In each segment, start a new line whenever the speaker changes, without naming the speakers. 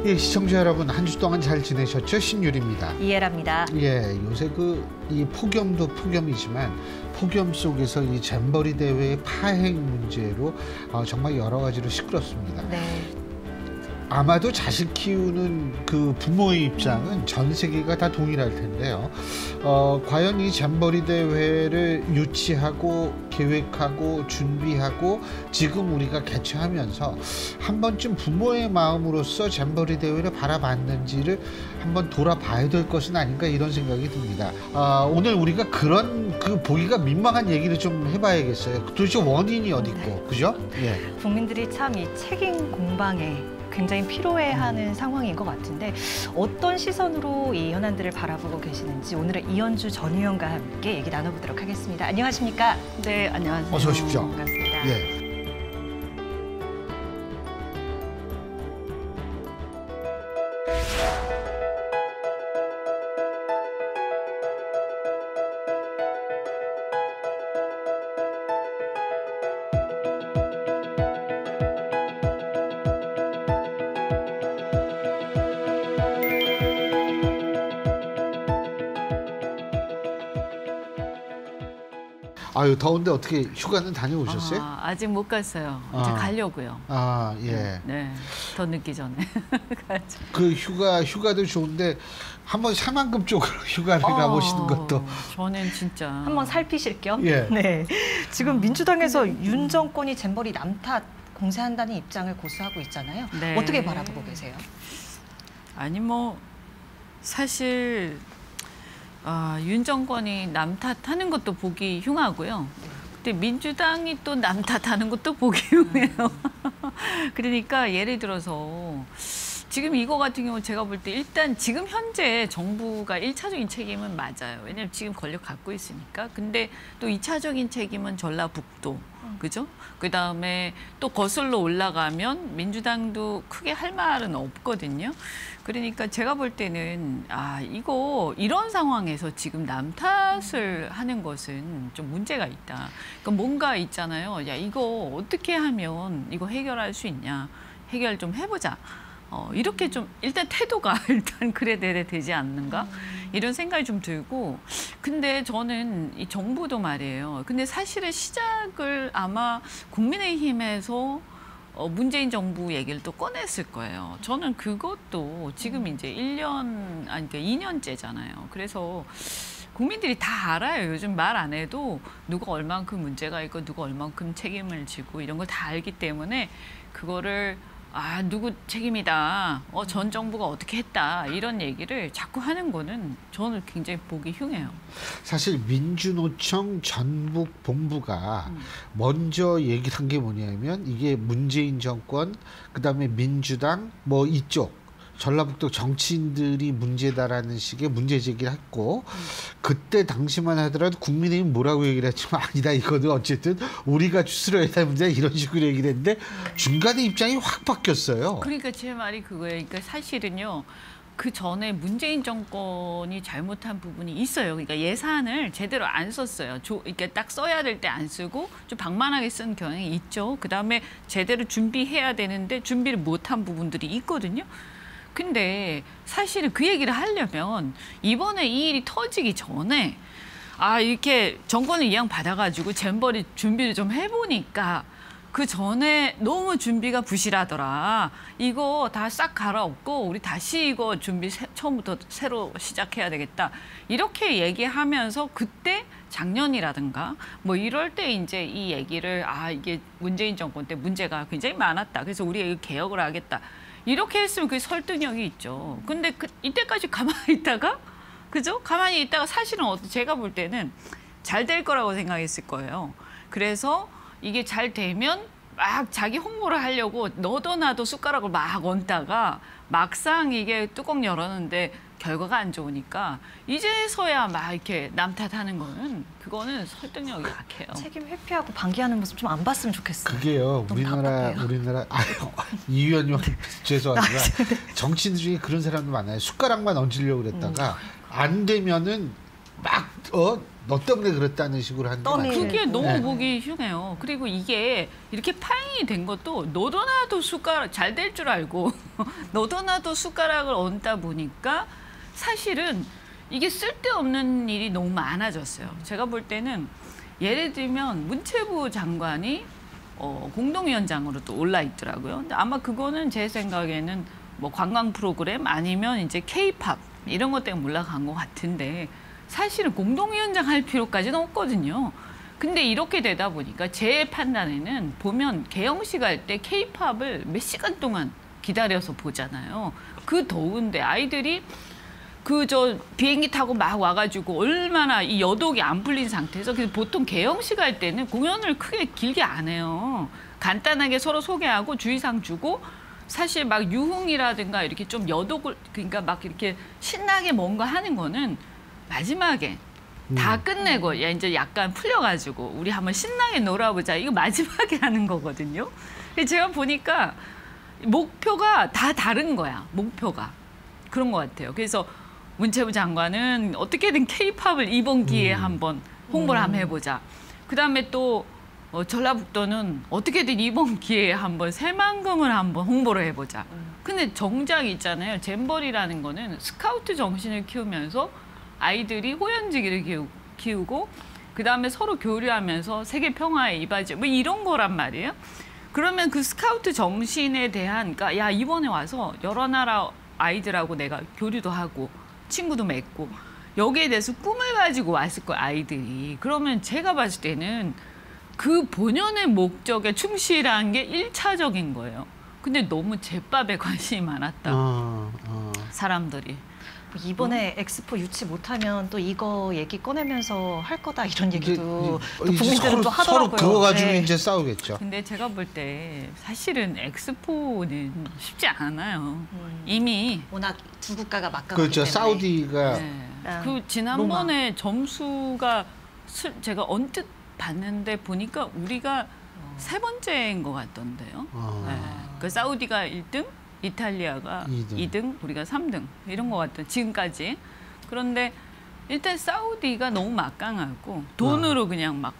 예, 시청자 여러분 한 주 동안 잘 지내셨죠? 신유리입니다.
이해랍니다.
예, 요새 이 폭염도 폭염이지만 폭염 속에서 이 잼버리 대회의 파행 문제로 정말 여러 가지로 시끄럽습니다.
네.
아마도 자식 키우는 그 부모의 입장은 전 세계가 다 동일할 텐데요. 과연 이 잼버리 대회를 유치하고 계획하고 준비하고 지금 우리가 개최하면서 한 번쯤 부모의 마음으로서 잼버리 대회를 바라봤는지를 한번 돌아봐야 될 것은 아닌가 이런 생각이 듭니다. 오늘 우리가 그런 보기가 민망한 얘기를 좀 해봐야겠어요. 도대체 원인이 어디 있고, 그죠? 예.
국민들이 참 이 책임 공방에 굉장히 필요해하는 상황인 것 같은데 어떤 시선으로 이 현안들을 바라보고 계시는지 오늘은 이현주 전 의원과 함께 얘기 나눠보도록 하겠습니다. 안녕하십니까?
네, 안녕하세요.
어서 오십시오.
반갑습니다.
예. 아유, 더운데 어떻게 휴가는 다녀오셨어요?
아직 못 갔어요. 이제 가려고요.
예.
네, 더 늦기 전에 가야죠.
그 휴가도 좋은데 한번 새만금 쪽으로 휴가를 가보시는 것도.
저는 진짜
한번 살피실 겸.
예.
네. 지금 민주당에서 윤 정권이 잼버리 남탓 공세한다는 입장을 고수하고 있잖아요.
네.
어떻게 바라보고 계세요?
아니 뭐 사실 윤 정권이 남 탓하는 것도 보기 흉하고요. 근데 민주당이 또 남 탓하는 것도 보기 흉해요. 그러니까 예를 들어서 지금 이거 같은 경우 제가 볼 때 일단 지금 현재 정부가 1차적인 책임은 맞아요. 왜냐하면 지금 권력 갖고 있으니까. 근데 또 2차적인 책임은 전라북도. 그죠? 그다음에 또 거슬러 올라가면 민주당도 크게 할 말은 없거든요. 그러니까 제가 볼 때는 이런 상황에서 지금 남 탓을 하는 것은 좀 문제가 있다. 그러니까 뭔가 있잖아요. 야, 이거 어떻게 하면 이거 해결할 수 있냐. 해결 좀 해보자. 이렇게 좀 일단 태도가 일단 그래 되지 않는가 이런 생각이 좀 들고 근데 저는 이 정부도 말이에요. 근데 사실은 시작을 아마 국민의힘에서 문재인 정부 얘기를 또 꺼냈을 거예요. 저는 그것도 지금 이제 2년째잖아요. 그래서 국민들이 다 알아요. 요즘 말 안 해도 누가 얼만큼 문제가 있고 누가 얼만큼 책임을 지고 이런 걸 다 알기 때문에 그거를 누구 책임이다. 전 정부가 어떻게 했다. 이런 얘기를 자꾸 하는 거는 저는 굉장히 보기 흉해요.
사실 민주노총 전북 본부가 먼저 얘기한 게 뭐냐면 이게 문재인 정권, 그다음에 민주당 뭐 이쪽 전라북도 정치인들이 문제다라는 식의 문제 제기를 했고 그때 당시만 하더라도 국민의힘 뭐라고 얘기를 했지만 아니다 이거는 어쨌든 우리가 추스려야 될 문제 이런 식으로 얘기를 했는데 중간에 입장이 확 바뀌었어요.
그러니까 제 말이 그거예요. 그러니까 사실은요. 그 전에 문재인 정권이 잘못한 부분이 있어요. 그러니까 예산을 제대로 안 썼어요. 이렇게 딱 써야 될 때 안 쓰고 좀 방만하게 쓴 경향이 있죠. 그다음에 제대로 준비해야 되는데 준비를 못한 부분들이 있거든요. 근데 사실은 그 얘기를 하려면 이번에 이 일이 터지기 전에 이렇게 정권을 이양 받아가지고 잼버리 준비를 좀 해보니까 그 전에 너무 준비가 부실하더라. 이거 다 싹 갈아엎고 우리 다시 이거 준비 처음부터 새로 시작해야 되겠다. 이렇게 얘기하면서 그때 작년이라든가 뭐 이럴 때 이제 이 얘기를 이게 문재인 정권 때 문제가 굉장히 많았다. 그래서 우리 개혁을 하겠다. 이렇게 했으면 그게 설득력이 있죠. 근데 이때까지 가만히 있다가 그죠? 가만히 있다가 사실은 제가 볼 때는 잘 될 거라고 생각했을 거예요. 그래서 이게 잘 되면 막 자기 홍보를 하려고 너도 나도 숟가락을 막 얹다가 막상 이게 뚜껑 열었는데 결과가 안 좋으니까 이제서야 막 이렇게 남 탓하는 거는 그거는 설득력이 약해요.
책임 회피하고 방기하는 모습 좀 안 봤으면 좋겠어요.
그게요. 우리나라 이 의원님 죄송하지만 정치인 중에 그런 사람도 많아요. 숟가락만 얹으려고 그랬다가 안 되면은 막 너 때문에 그랬다는 식으로 하는 게
떠밀-
맞죠.
그게 너무
네.
보기 흉해요. 그리고 이게 이렇게 파행이 된 것도 너도 나도 숟가락 잘 될 줄 알고 너도 나도 숟가락을 얹다 보니까 사실은 이게 쓸데없는 일이 너무 많아졌어요. 제가 볼 때는 예를 들면 문체부 장관이 공동위원장으로 또 올라 있더라고요. 근데 아마 그거는 제 생각에는 뭐 관광 프로그램 아니면 이제 K-팝 이런 것 때문에 올라간 것 같은데 사실은 공동위원장 할 필요까지는 없거든요. 근데 이렇게 되다 보니까 제 판단에는 보면 개영식 할 때 K-팝을 몇 시간 동안 기다려서 보잖아요. 그 더운데 아이들이 비행기 타고 막 와가지고 얼마나 이 여독이 안 풀린 상태에서 그래서 보통 개영식 할 때는 공연을 크게 길게 안 해요. 간단하게 서로 소개하고 주의사항 주고 사실 막 유흥이라든가 이렇게 좀 여독을 그러니까 막 이렇게 신나게 뭔가 하는 거는 마지막에 다 끝내고 야 이제 약간 풀려가지고 우리 한번 신나게 놀아보자 이거 마지막에 하는 거거든요. 근데 제가 보니까 목표가 다 다른 거야. 목표가 그런 것 같아요. 그래서 문체부 장관은 어떻게든 K-팝을 이번 기회에 한번 홍보를 한번 해보자. 그다음에 또 전라북도는 어떻게든 이번 기회에 한번 새만금을 한번 홍보를 해보자. 근데 정작 있잖아요. 잼버리라는 거는 스카우트 정신을 키우면서 아이들이 호연지기를 키우고 그다음에 서로 교류하면서 세계 평화에 이바지 뭐 이런 거란 말이에요. 그러면 그 스카우트 정신에 대한 그러니까 야 이번에 와서 여러 나라 아이들하고 내가 교류도 하고 친구도 맺고 여기에 대해서 꿈을 가지고 왔을 거예요, 아이들이. 그러면 제가 봤을 때는 그 본연의 목적에 충실한 게 1차적인 거예요. 근데 너무 제밥에 관심이 많았다. 사람들이.
이번에 엑스포 유치 못하면 또 이거 얘기 꺼내면서 할 거다 이런 얘기도 또
이제
국민들은 또 하더라고요.
서로 그거 가지고
네.
이제 싸우겠죠.
근데 제가 볼 때 사실은 엑스포는 쉽지 않아요. 이미
워낙 두 국가가 막강하기
그렇죠.
때문에.
사우디가
네.
아,
그 지난번에 점수가 제가 언뜻 봤는데 보니까 우리가 세 번째인 것 같던데요. 네. 그 사우디가 1등, 이탈리아가 2등, 우리가 3등 이런 것 같아요. 지금까지. 그런데 일단 사우디가 너무 막강하고 돈으로 그냥 막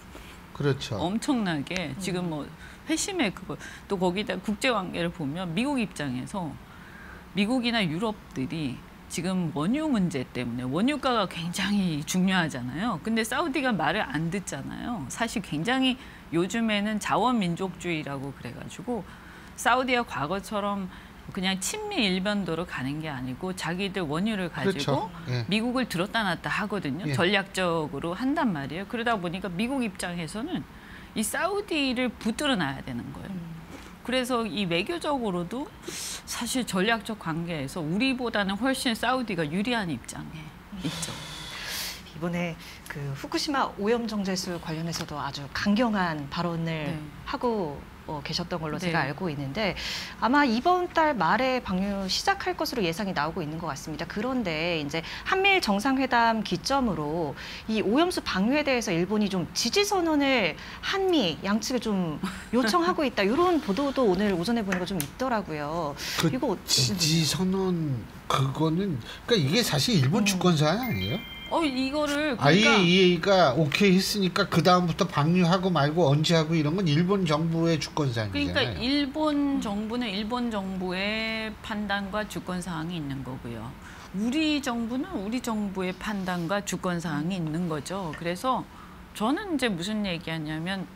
그렇죠.
엄청나게 지금 뭐 회심의 그거 또 거기다 국제 관계를 보면 미국 입장에서 미국이나 유럽들이 지금 원유 문제 때문에 원유가가 굉장히 중요하잖아요. 근데 사우디가 말을 안 듣잖아요. 사실 굉장히 요즘에는 자원민족주의라고 그래가지고 사우디가 과거처럼 그냥 친미 일변도로 가는 게 아니고 자기들 원유를 가지고
그렇죠. 예.
미국을 들었다 놨다 하거든요.
예.
전략적으로 한단 말이에요. 그러다 보니까 미국 입장에서는 이 사우디를 붙들어 놔야 되는 거예요. 그래서 이 외교적으로도 사실 전략적 관계에서 우리보다는 훨씬 사우디가 유리한 입장에 있죠.
이번에 그 후쿠시마 오염 정제수 관련해서도 아주 강경한 발언을
네.
하고 계셨던 걸로
네.
제가 알고 있는데 아마 이번 달 말에 방류 시작할 것으로 예상이 나오고 있는 것 같습니다. 그런데 이제 한미일 정상회담 기점으로 이 오염수 방류에 대해서 일본이 좀 지지 선언을 한미 양측에 좀 요청하고 있다. 이런 보도도 오늘 오전에 보니까 좀 있더라고요.
그
이거
지지 선언 그거는 그러니까 이게 사실 일본 주권 사안 아니에요?
이거를 그러니까
IAEA가 오케이 했으니까 그 다음부터 방류하고 말고 언제 하고 이런 건 일본 정부의 주권 사항이잖아요.
그러니까 일본 정부는 일본 정부의 판단과 주권 사항이 있는 거고요. 우리 정부는 우리 정부의 판단과 주권 사항이 있는 거죠. 그래서 저는 이제 무슨 얘기하냐면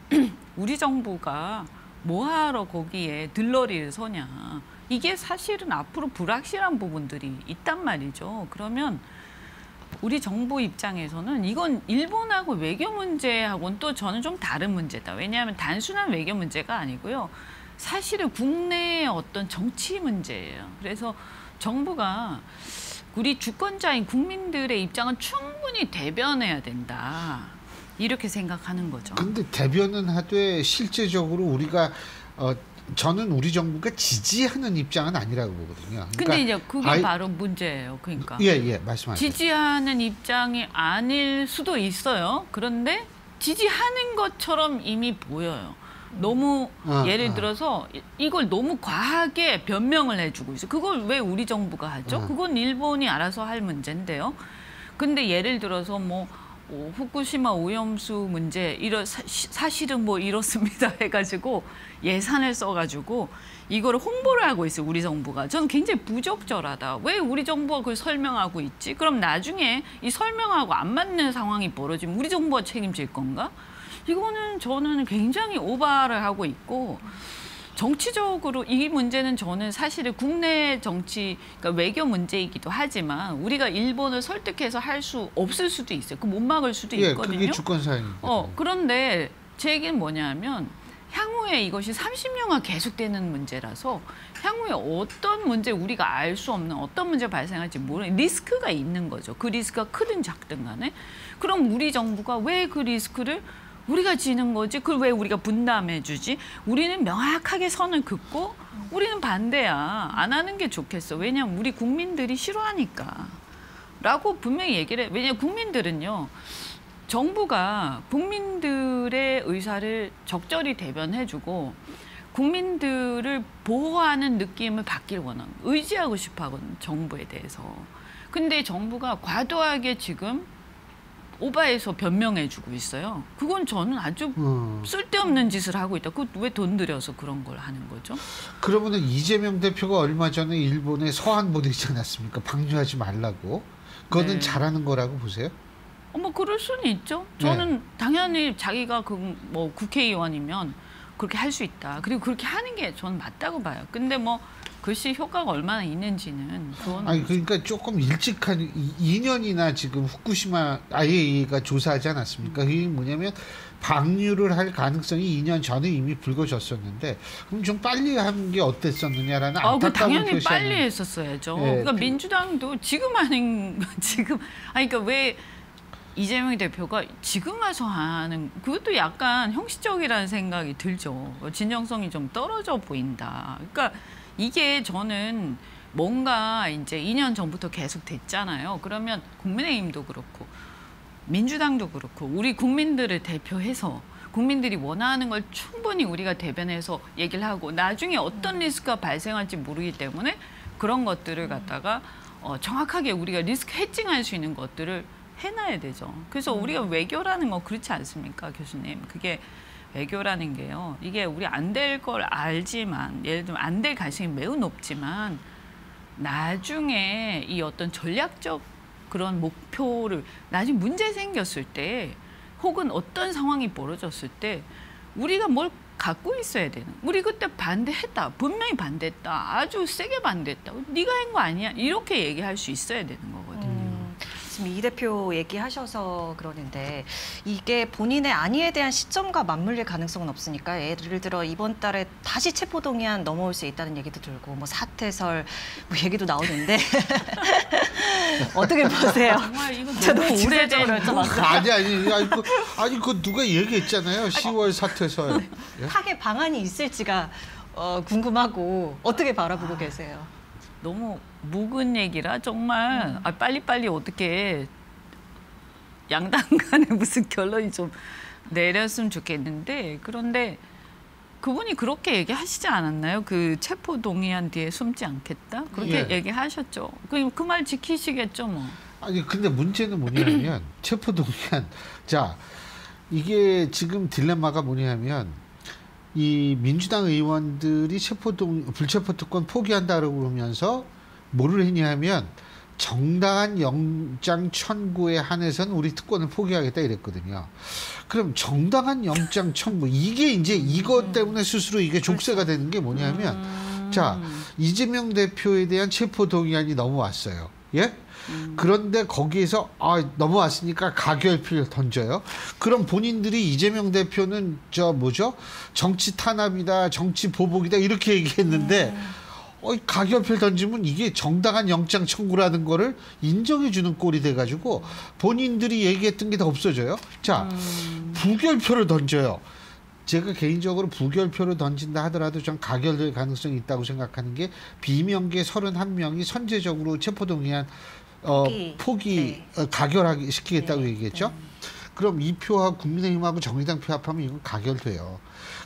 우리 정부가 뭐하러 거기에 들러리를 서냐. 이게 사실은 앞으로 불확실한 부분들이 있단 말이죠. 그러면 우리 정부 입장에서는 이건 일본하고 외교 문제하고는 또 저는 좀 다른 문제다. 왜냐하면 단순한 외교 문제가 아니고요. 사실은 국내의 어떤 정치 문제예요. 그래서 정부가 우리 주권자인 국민들의 입장은 충분히 대변해야 된다. 이렇게 생각하는 거죠.
근데 대변은 하되 실제적으로 우리가 저는 우리 정부가 지지하는 입장은 아니라고 보거든요. 그러니까
근데 이제 그게 바로 문제예요. 그러니까
예, 말씀하세요.
지지하는 입장이 아닐 수도 있어요. 그런데 지지하는 것처럼 이미 보여요. 너무 예를 들어서 이걸 너무 과하게 변명을 해주고 있어요. 그걸 왜 우리 정부가 하죠? 그건 일본이 알아서 할 문제인데요. 근데 예를 들어서 뭐 후쿠시마 오염수 문제 사실은 뭐 이렇습니다 해가지고 예산을 써가지고 이거를 홍보를 하고 있어요, 우리 정부가. 저는 굉장히 부적절하다. 왜 우리 정부가 그걸 설명하고 있지? 그럼 나중에 이 설명하고 안 맞는 상황이 벌어지면 우리 정부가 책임질 건가? 이거는 저는 굉장히 오바를 하고 있고, 정치적으로 이 문제는 저는 사실은 국내 정치, 그러니까 외교 문제이기도 하지만 우리가 일본을 설득해서 할 수 없을 수도 있어요. 그 못 막을 수도 있거든요.
그게 주권 사항입니다.
그런데 제 얘기는 뭐냐면 향후에 이것이 30년간 계속되는 문제라서 향후에 어떤 문제, 우리가 알 수 없는 어떤 문제가 발생할지 모르는 리스크가 있는 거죠. 그 리스크가 크든 작든 간에. 그럼 우리 정부가 왜 그 리스크를 우리가 지는 거지? 그걸 왜 우리가 분담해 주지? 우리는 명확하게 선을 긋고 우리는 반대야. 안 하는 게 좋겠어. 왜냐하면 우리 국민들이 싫어하니까. 라고 분명히 얘기를 해. 왜냐하면 국민들은요. 정부가 국민들의 의사를 적절히 대변해주고 국민들을 보호하는 느낌을 받길 원하는, 의지하고 싶어 하거든요. 정부에 대해서. 근데 정부가 과도하게 지금 오바해서 변명해주고 있어요. 그건 저는 아주 쓸데없는 짓을 하고 있다. 그 왜 돈 들여서 그런 걸 하는 거죠?
그러면은 이재명 대표가 얼마 전에 일본에 서한 보내지 않았습니까? 방류하지 말라고. 그거는
네.
잘하는 거라고 보세요?
뭐 그럴 수는 있죠. 저는 당연히 자기가 뭐 국회의원이면 그렇게 할 수 있다. 그리고 그렇게 하는 게 저는 맞다고 봐요. 근데 뭐 글씨 효과가 얼마나 있는지는 그건
아니 그러니까 조금 일찍 한 2년이나 지금 후쿠시마 IAEA가 조사하지 않았습니까? 그게 뭐냐면 방류를 할 가능성이 2년 전에 이미 불거졌었는데 그럼 좀 빨리 한 게 어땠었느냐라는 안타까운
당연히
표시하는.
빨리 했었어야죠.
네,
그러니까 민주당도 지금 하는 지금 그러니까 왜 이재명 대표가 지금 와서 하는 그것도 약간 형식적이라는 생각이 들죠. 진정성이 좀 떨어져 보인다. 그러니까 이게 저는 뭔가 이제 2년 전부터 계속 됐잖아요. 그러면 국민의힘도 그렇고 민주당도 그렇고 우리 국민들을 대표해서 국민들이 원하는 걸 충분히 우리가 대변해서 얘기를 하고 나중에 어떤 리스크가 발생할지 모르기 때문에 그런 것들을 갖다가 정확하게 우리가 리스크 해칭할 수 있는 것들을 해놔야 되죠. 그래서 우리가 외교라는 건 그렇지 않습니까, 교수님? 그게 외교라는 게요. 이게 우리 안 될 걸 알지만 예를 들면 안 될 가능성이 매우 높지만 나중에 이 어떤 전략적 그런 목표를 나중에 문제 생겼을 때 혹은 어떤 상황이 벌어졌을 때 우리가 뭘 갖고 있어야 되는. 우리 그때 반대했다. 분명히 반대했다. 아주 세게 반대했다. 네가 한 거 아니야. 이렇게 얘기할 수 있어야 되는 거거든요.
지금 이 대표 얘기하셔서 그러는데 이게 본인의 안위에 대한 시점과 맞물릴 가능성은 없으니까 예를 들어 이번 달에 다시 체포동의안 넘어올 수 있다는 얘기도 들고 뭐 사퇴설 뭐 얘기도 나오는데 어떻게 보세요?
정말 이거
저도
너무
오래전에
오래된
아니 그 누가 얘기했잖아요. 10월 사퇴설. 예?
파괴 방안이 있을지가 궁금하고 어떻게 바라보고 계세요?
너무 묵은 얘기라 정말 빨리빨리 어떻게 양당 간에 무슨 결론이 좀 내렸으면 좋겠는데 그런데 그분이 그렇게 얘기하시지 않았나요? 그 체포 동의안 뒤에 숨지 않겠다? 그렇게 얘기하셨죠. 그 말 지키시겠죠 뭐. 아니
근데 문제는 뭐냐면 체포동의안. 자 이게 지금 딜레마가 뭐냐면 이 민주당 의원들이 불체포특권 포기한다고 그러면서 뭐를 했냐면 정당한 영장 청구에 한해서는 우리 특권을 포기하겠다 이랬거든요. 그럼 정당한 영장 청구 이게 이제 이것 때문에 스스로 이게 족쇄가 되는 게 뭐냐면 자 이재명 대표에 대한 체포동의안이 넘어왔어요. 예? 그런데 거기에서 넘어왔으니까 가결표를 던져요. 그럼 본인들이 이재명 대표는 정치 탄압이다, 정치 보복이다 이렇게 얘기했는데 가결표를 던지면 이게 정당한 영장 청구라는 거를 인정해주는 꼴이 돼가지고 본인들이 얘기했던 게 다 없어져요. 자, 부결표를 던져요. 제가 개인적으로 부결표를 던진다 하더라도 전 가결될 가능성이 있다고 생각하는 게 비명계 31명이 선제적으로 체포동의안 포기 가결하기 시키겠다고 얘기했죠. 그럼 이 표하고 국민의힘하고 정의당 표 합하면 이건 가결돼요.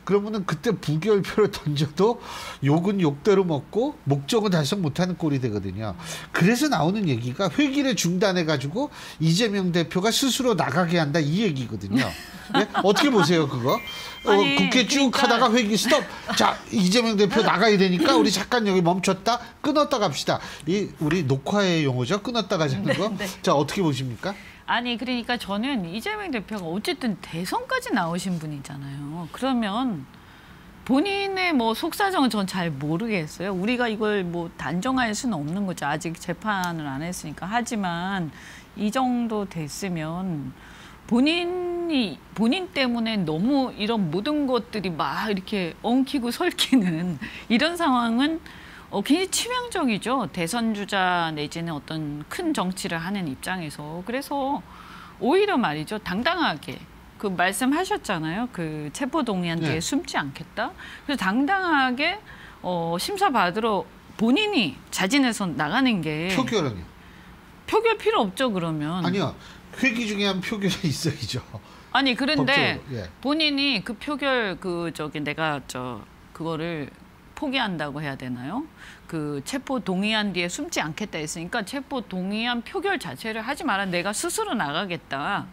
그러면은 그때 부결표를 던져도 욕은 욕대로 먹고 목적은 달성 못하는 꼴이 되거든요. 그래서 나오는 얘기가 회기를 중단해가지고 이재명 대표가 스스로 나가게 한다 이 얘기거든요. 네? 어떻게 보세요 그거?
아니,
국회 쭉
그러니까...
하다가 회기 스톱. 자 이재명 대표 나가야 되니까 우리 잠깐 여기 멈췄다 끊었다 갑시다. 이 우리 녹화의 용어죠. 끊었다 가자는 거.
네.
자 어떻게 보십니까?
아니 그러니까 저는 이재명 대표가 어쨌든 대선까지 나오신 분이잖아요. 그러면 본인의 뭐 속사정은 전 잘 모르겠어요. 우리가 이걸 뭐 단정할 수는 없는 거죠. 아직 재판을 안 했으니까. 하지만 이 정도 됐으면 본인 때문에 너무 이런 모든 것들이 막 이렇게 엉키고 설키는 이런 상황은 굉장히 치명적이죠. 대선 주자 내지는 어떤 큰 정치를 하는 입장에서. 그래서 오히려 말이죠. 당당하게 그 말씀하셨잖아요. 그 체포동의안 뒤에
네.
숨지 않겠다. 그래서 당당하게 심사 받으러 본인이 자진해서 나가는 게
표결은요?
표결 필요 없죠. 그러면
아니요. 회기 중에 한 표결이 있어야죠.
아니 그런데
법적으로, 예.
본인이 그 표결 내가 그거를 포기한다고 해야 되나요? 그 체포 동의안 뒤에 숨지 않겠다 했으니까 체포 동의안 표결 자체를 하지 마라. 내가 스스로 나가겠다.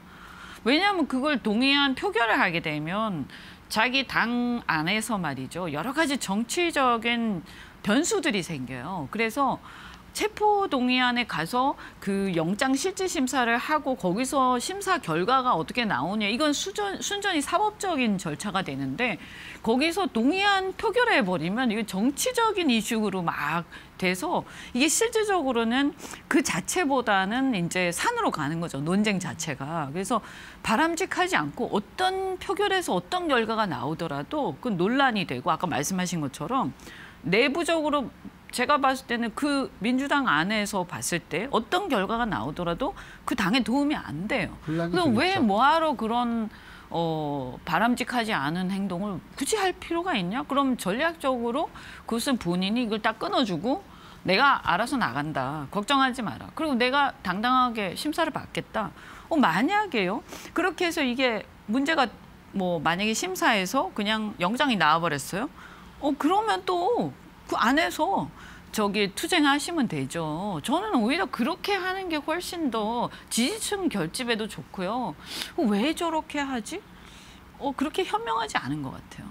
왜냐하면 그걸 동의안 표결을 하게 되면 자기 당 안에서 말이죠. 여러 가지 정치적인 변수들이 생겨요. 그래서 체포 동의안에 가서 그 영장 실질 심사를 하고 거기서 심사 결과가 어떻게 나오냐 이건 순전히 사법적인 절차가 되는데 거기서 동의안 표결해 버리면 이게 정치적인 이슈로 막 돼서 이게 실질적으로는 그 자체보다는 이제 산으로 가는 거죠. 논쟁 자체가. 그래서 바람직하지 않고 어떤 표결에서 어떤 결과가 나오더라도 그 논란이 되고 아까 말씀하신 것처럼 내부적으로 제가 봤을 때는 그 민주당 안에서 봤을 때 어떤 결과가 나오더라도 그 당에 도움이 안 돼요. 그럼 왜 뭐하러 그런 바람직하지 않은 행동을 굳이 할 필요가 있냐? 그럼 전략적으로 그것은 본인이 이걸 딱 끊어주고 내가 알아서 나간다. 걱정하지 마라. 그리고 내가 당당하게 심사를 받겠다. 만약에요. 그렇게 해서 이게 문제가 뭐 만약에 심사에서 그냥 영장이 나와버렸어요. 그러면 또 그 안에서 투쟁하시면 되죠. 저는 오히려 그렇게 하는 게 훨씬 더 지지층 결집에도 좋고요. 왜 저렇게 하지? 그렇게 현명하지 않은 것 같아요.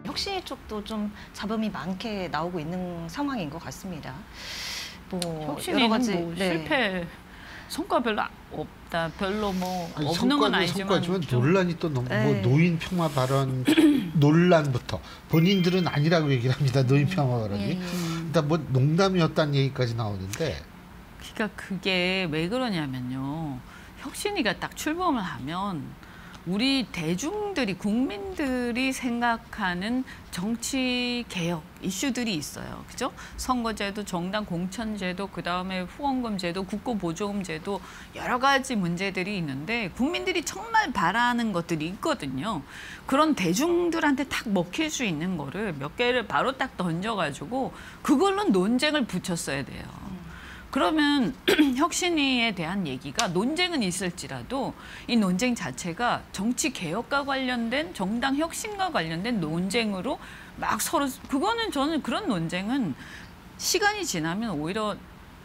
혁신위 쪽도 좀 잡음이 많게 나오고 있는 상황인 것 같습니다.
혁신위는 뭐 실패 성과 별로 없다. 별로 없는 건 아니지만
논란이 또 너무 노인 평화 발언 논란부터 본인들은 아니라고 얘기를 합니다. 노인 평화 발언이. 일단 뭐 농담이었다는 얘기까지 나오는데.
그러니까 그게 왜 그러냐면요. 혁신위가 딱 출범을 하면 우리 대중들이 국민들이 생각하는 정치 개혁 이슈들이 있어요. 그죠? 선거제도, 정당 공천제도, 그다음에 후원금 제도, 국고보조금 제도 여러 가지 문제들이 있는데 국민들이 정말 바라는 것들이 있거든요. 그런 대중들한테 딱 먹힐 수 있는 거를 몇 개를 바로 딱 던져가지고 그걸로 논쟁을 붙였어야 돼요. 그러면 혁신위에 대한 얘기가 논쟁은 있을지라도 이 논쟁 자체가 정치 개혁과 관련된 정당 혁신과 관련된 논쟁으로 막 서로 저는 그런 논쟁은 시간이 지나면 오히려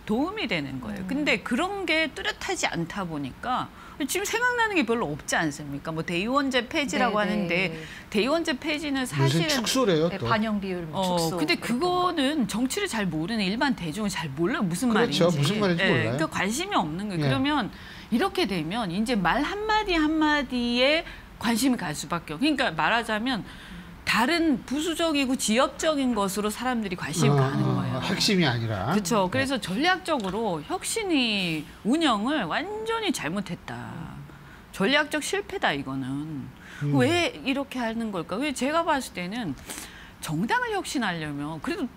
도움이 되는 거예요. 근데 그런 게 뚜렷하지 않다 보니까 지금 생각나는 게 별로 없지 않습니까? 뭐 대의원제 폐지라고 하는데 대의원제 폐지는 사실은
축소래요. 또.
반영 비율 축소.
근데 그거는 정치를 잘 모르는 일반 대중은 잘 몰라요. 무슨 말인지.
그렇죠. 무슨 말인지 몰라요.
그러니까 관심이 없는 거예요. 그러면 이렇게 되면 이제 말 한마디 한마디에 관심이 갈 수밖에 없어요. 그러니까 말하자면 다른 부수적이고 지역적인 것으로 사람들이 관심이 가는 거예요.
핵심이 아니라.
그렇죠. 그래서 전략적으로 혁신이 운영을 완전히 잘못했다. 전략적 실패다 이거는. 왜 이렇게 하는 걸까? 왜 제가 봤을 때는 정당을 혁신하려면 그래도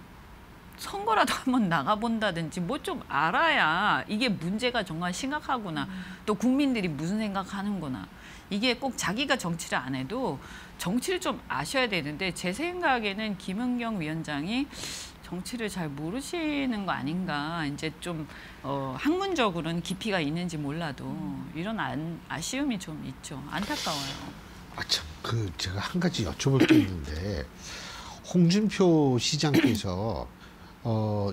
선거라도 한번 나가본다든지 뭐 좀 알아야 이게 문제가 정말 심각하구나. 또 국민들이 무슨 생각하는구나. 이게 꼭 자기가 정치를 안 해도 정치를 좀 아셔야 되는데 제 생각에는 김은경 위원장이 정치를 잘 모르시는 거 아닌가. 이제 좀 학문적으로는 깊이가 있는지 몰라도 이런 아쉬움이 좀 있죠. 안타까워요.
참, 제가 한 가지 여쭤볼 게 있는데 홍준표 시장께서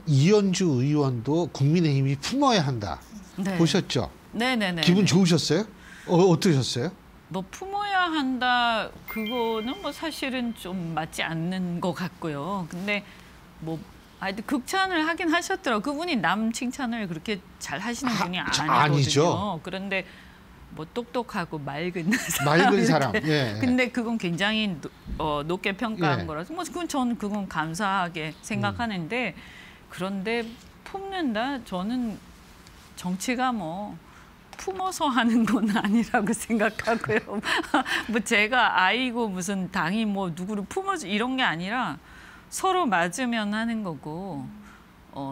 이현주 의원도 국민의힘이 품어야 한다.
네.
보셨죠?
네네네.
기분 좋으셨어요? 어떠셨어요?
뭐 품어야 한다 그거는 뭐 사실은 좀 맞지 않는 것 같고요. 근데 뭐 하여튼 극찬을 하긴 하셨더라고요. 그분이 남 칭찬을 그렇게 잘 하시는 분이 아니거든요.
아니죠.
그런데 뭐 똑똑하고 맑은
사람. 예.
근데 그건 굉장히 높게 평가한
예.
거라서 뭐 그건 감사하게 생각하는데 그런데 품는다? 저는 정치가 뭐 품어서 하는 건 아니라고 생각하고요. 뭐 제가 아이고 무슨 당이 뭐 누구를 품어줘 이런 게 아니라 서로 맞으면 하는 거고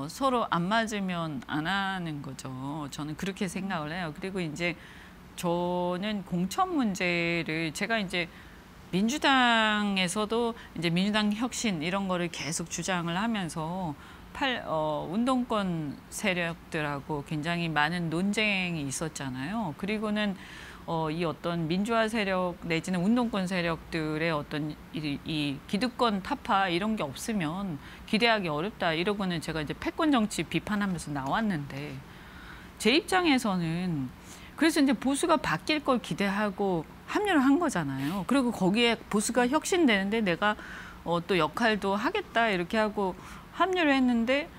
서로 안 맞으면 안 하는 거죠. 저는 그렇게 생각을 해요. 그리고 이제 저는 공천 문제를 제가 이제 민주당에서도 이제 민주당 혁신 이런 거를 계속 주장을 하면서 운동권 세력들하고 굉장히 많은 논쟁이 있었잖아요. 그리고는 이 어떤 민주화 세력 내지는 운동권 세력들의 어떤 이 기득권 타파 이런 게 없으면 기대하기 어렵다 이러고는 제가 이제 패권 정치 비판하면서 나왔는데 제 입장에서는 그래서 이제 보수가 바뀔 걸 기대하고 합류를 한 거잖아요. 그리고 거기에 보수가 혁신되는데 내가 또 역할도 하겠다 이렇게 하고 합류를 했는데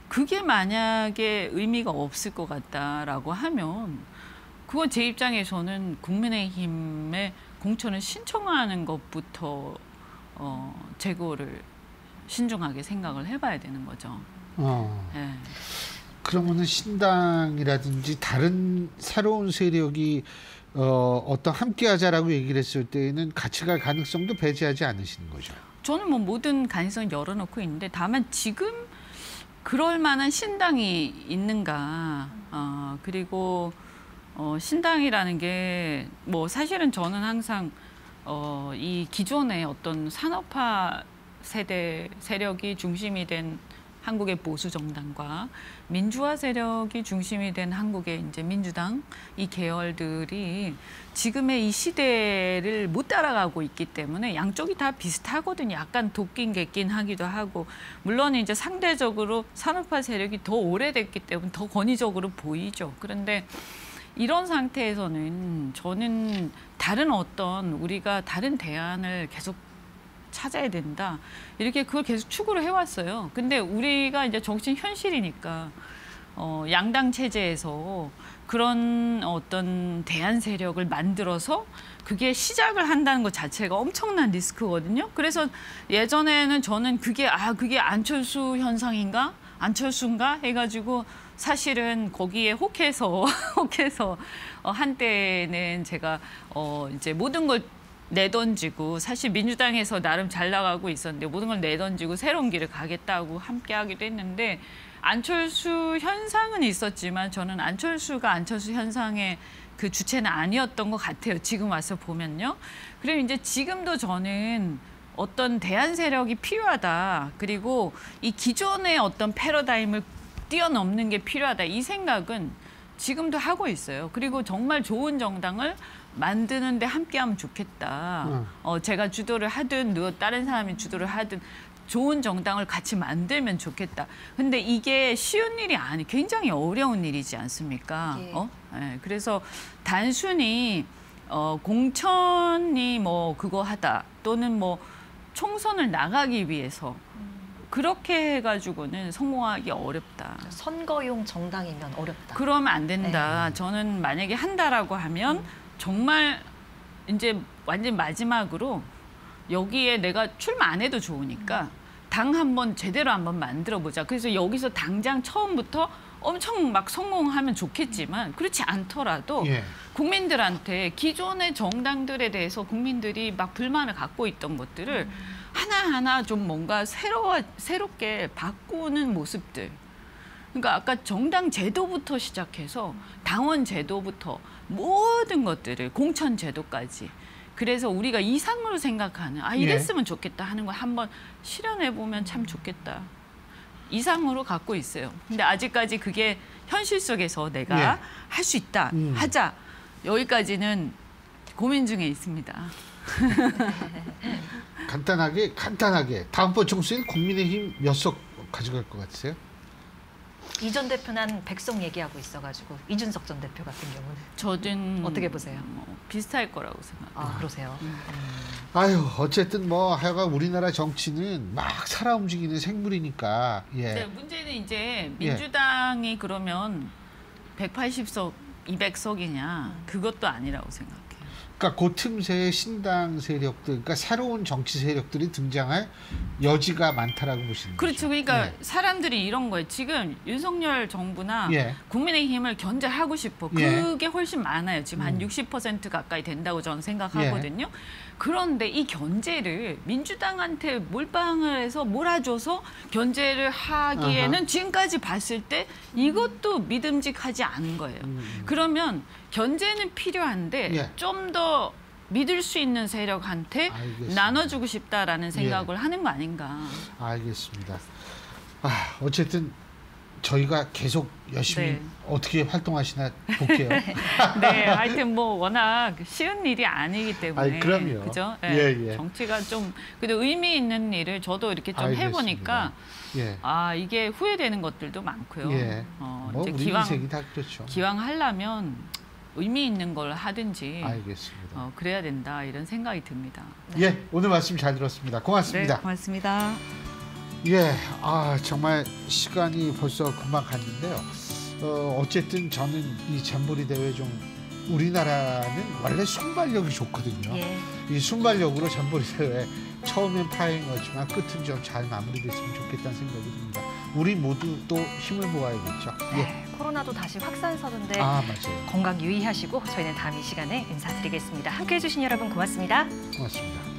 그게 만약에 의미가 없을 것 같다라고 하면 그건 제 입장에서는 국민의힘에 공천을 신청하는 것부터 재고를 신중하게 생각을 해봐야 되는 거죠. 네.
그러면은 신당이라든지 다른 새로운 세력이 어떤 함께하자라고 얘기를 했을 때에는 같이 갈 가능성도 배제하지 않으시는 거죠.
저는 뭐 모든 가능성을 열어놓고 있는데 다만 지금 그럴 만한 신당이 있는가. 그리고 신당이라는 게 뭐 사실은 저는 항상 이 기존의 어떤 산업화 세력이 중심이 된 한국의 보수 정당과 민주화 세력이 중심이 된 한국의 이제 민주당 이 계열들이 지금의 이 시대를 못 따라가고 있기 때문에 양쪽이 다 비슷하거든요. 약간 도끼인 객긴 하기도 하고 물론 이제 상대적으로 산업화 세력이 더 오래됐기 때문에 더 권위적으로 보이죠. 그런데 이런 상태에서는 저는 우리가 다른 대안을 계속 찾아야 된다. 이렇게 그걸 계속 추구를 해왔어요. 근데 우리가 이제 정치는 현실이니까 양당 체제에서 그런 어떤 대안 세력을 만들어서 그게 시작을 한다는 것 자체가 엄청난 리스크거든요. 그래서 예전에는 저는 그게 안철수 현상인가? 안철수인가? 해가지고 사실은 거기에 혹해서 한때는 제가 이제 모든 걸 내던지고 사실 민주당에서 나름 잘 나가고 있었는데 모든 걸 내던지고 새로운 길을 가겠다고 함께 하기도 했는데 안철수 현상은 있었지만 저는 안철수가 안철수 현상의 그 주체는 아니었던 것 같아요. 지금 와서 보면요. 그리고 이제 지금도 저는 어떤 대안 세력이 필요하다. 그리고 이 기존의 어떤 패러다임을 뛰어넘는 게 필요하다. 이 생각은 지금도 하고 있어요. 그리고 정말 좋은 정당을 만드는데 함께하면 좋겠다. 제가 주도를 하든 다른 사람이 주도를 하든 좋은 정당을 같이 만들면 좋겠다. 근데 이게 쉬운 일이 굉장히 어려운 일이지 않습니까?
예.
네, 그래서 단순히 공천이 뭐 그거 하다 또는 뭐 총선을 나가기 위해서 그렇게 해가지고는 성공하기 어렵다.
선거용 정당이면 어렵다.
그러면 안 된다. 저는 만약에 한다라고 하면 정말 이제 완전 마지막으로 여기에 내가 출마 안 해도 좋으니까 당 한번 제대로 한번 만들어 보자. 그래서 여기서 당장 처음부터 엄청 막 성공하면 좋겠지만 그렇지 않더라도 국민들한테 기존의 정당들에 대해서 국민들이 막 불만을 갖고 있던 것들을 하나하나 좀 뭔가 새롭게 바꾸는 모습들. 그러니까 아까 정당 제도부터 시작해서 당원 제도부터 모든 것들을 공천 제도까지. 그래서 우리가 이상으로 생각하는 이랬으면 좋겠다 하는 걸 한번 실현해 보면 참 좋겠다. 이상으로 갖고 있어요. 근데 아직까지 그게 현실 속에서 내가 할 수 있다. 하자. 여기까지는 고민 중에 있습니다.
간단하게 다음번 총선엔 국민의힘 몇 석 가져갈 것 같으세요?
이 전 대표는 100석 얘기하고 있어가지고 이준석 전 대표 같은 경우는
저는
어떻게 보세요?
비슷할 거라고 생각해요.
그러세요.
아유, 어쨌든 뭐 하여간 우리나라 정치는 막 살아 움직이는 생물이니까.
네, 문제는 이제 민주당이 그러면 180석, 200석이냐 그것도 아니라고 생각해요.
그러니까 그 틈새에 신당 세력들, 그러니까 새로운 정치 세력들이 등장할 여지가 많다라고 보시는
그렇죠.
거죠.
그러니까 사람들이 이런 거예요. 지금 윤석열 정부나 국민의힘을 견제하고 싶어. 그게 훨씬 많아요. 지금 한 60% 가까이 된다고 저는 생각하거든요. 그런데 이 견제를 민주당한테 몰빵을 해서 몰아줘서 견제를 하기에는 지금까지 봤을 때 이것도 믿음직하지 않은 거예요. 그러면 견제는 필요한데 좀 더 믿을 수 있는 세력한테 나눠주고 싶다라는 생각을 하는 거 아닌가.
알겠습니다. 어쨌든 저희가 계속 열심히 어떻게 활동하시나 볼게요.
네, 하여튼 뭐 워낙 쉬운 일이 아니기 때문에.
그럼요.
그죠?
네,
정치가 좀 그래도 의미 있는 일을 저도 이렇게 좀 해보니까 이게 후회되는 것들도 많고요.
뭐
이제
우리 인생이 다 그렇죠.
기왕 하려면 의미 있는 걸 하든지.
알겠습니다.
그래야 된다 이런 생각이 듭니다.
오늘 말씀 잘 들었습니다. 고맙습니다.
네, 고맙습니다.
정말 시간이 벌써 금방 갔는데요. 어쨌든 저는 이 잠보리 대회 좀 우리나라는 원래 순발력이 좋거든요. 이 순발력으로 잠보리 대회 처음엔 파행이었지만 끝은 좀 잘 마무리됐으면 좋겠다는 생각이 듭니다. 우리 모두 또 힘을 모아야겠죠.
코로나도 다시 확산서는데
맞아요.
건강 유의하시고 저희는 다음 이 시간에 인사드리겠습니다. 함께해 주신 여러분 고맙습니다.
고맙습니다.